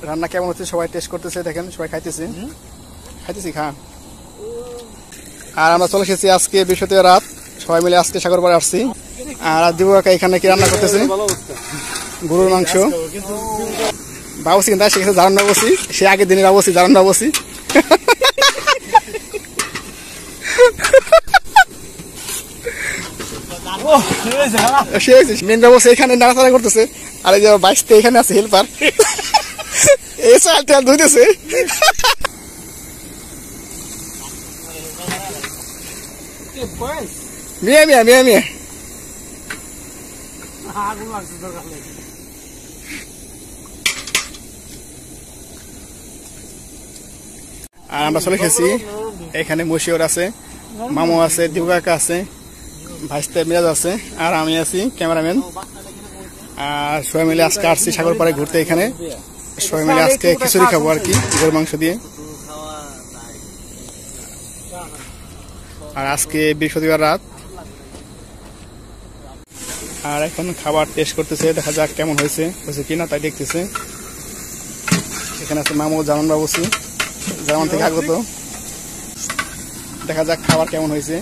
রান্না কেমন হচ্ছে সবাই টেস্ট করতেছে, দেখেন সবাই খাইতেছি খা। আর আমরা চলে এসেছি আজকে বৃহস্পতিবার রাত, সবাই মিলে আজকে সাগর পাড়ে আসছি। আর দিবু কাকা এখানে কি রান্না করতেছে, গরুর মাংস। বাবুসি কিন্তু সে গেছে জারান বাবুসি, সে আগের দিনের বাবুসি জারান বাবুসি। মেন বাবুসি এখানে নাড়াচাড়া করতেছে, আর এই যে বাইশতে এখানে আছে হেল্পার, এই চাল টাল ধুইতেছে। মিয়া মিয়া মিয়া মিয়া আর আমরা চলে এসেছি এখানে। মশিওর আছে, মামু আছে, দিবু কাকা আছে, ভাইস্তে মিরাজ আছে, আর আমি আছি ক্যামেরাম্যান। আর সবাই মিলে আজকে আসছি সাগর পাড়ে ঘুরতে। এখানে সবাই মিলে আজকে খিচুড়ি খাবো আর কি, গরুর মাংস দিয়ে। আর আজকে বৃহস্পতিবার রাত, আর এখন খাবার টেস্ট করতেছে, দেখা যাক কেমন হয়েছে কিনা তাই দেখতেছে। এখানে আছে মামু জামান বাবুসি, জামান থেকে আগত। দেখা যাক খাবার কেমন হয়েছে।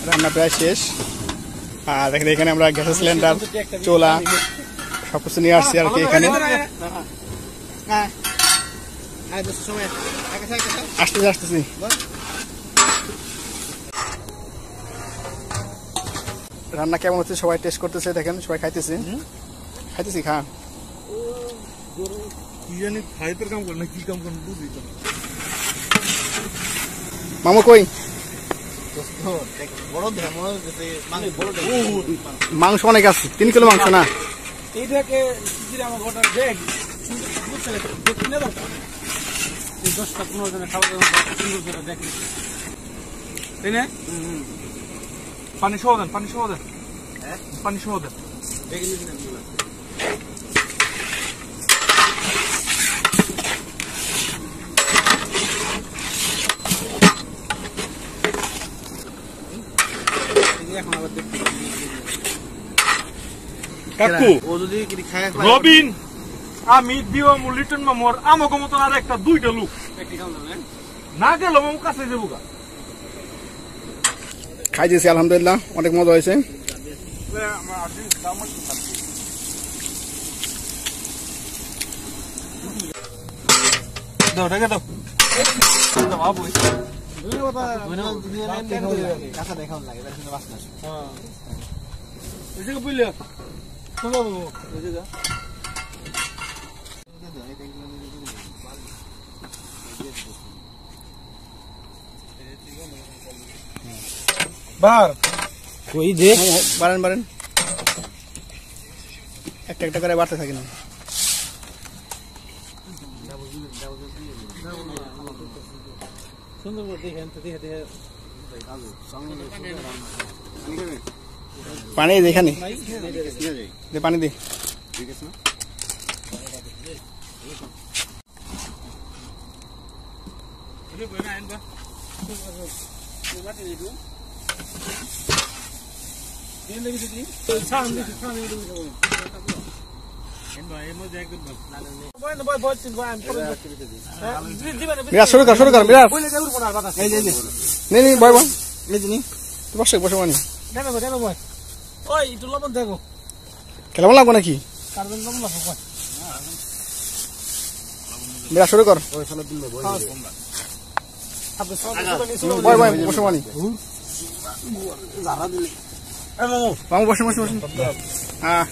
রান্না প্রায় শেষ। আর দেখেন এখানে আমরা গ্যাস সিলিন্ডার, চোলা সবকিছু নিয়ে আসছি আর কি। এখানে আসতেছি। রান্না কেমন হচ্ছে সবাই টেস্ট করতেছে, দেখেন সবাই খাইতেছি খা। মামু কই মাংস অনেক আছে, 3 কিলো মাংস না? পানি সহ দেন, পানি সহ দেন। কাকু রবিন, আমি দিও লিটন মামুর আমাকে মতন আর একটা 2টা লোক না গেল মামু কাছে যাবো। খাই দিয়েছি আলহামদুলিল্লাহ, অনেক মজা হয়েছে। বাড়েন একটা করে বাড়তে থাকে না। পানি এখানে পানি দে। শুরু কর বিরাট বসে মানে কেমন লাগবো নাকি? বিরাট শুরু কর, বসে মানে মামু বসে হ্যাঁ।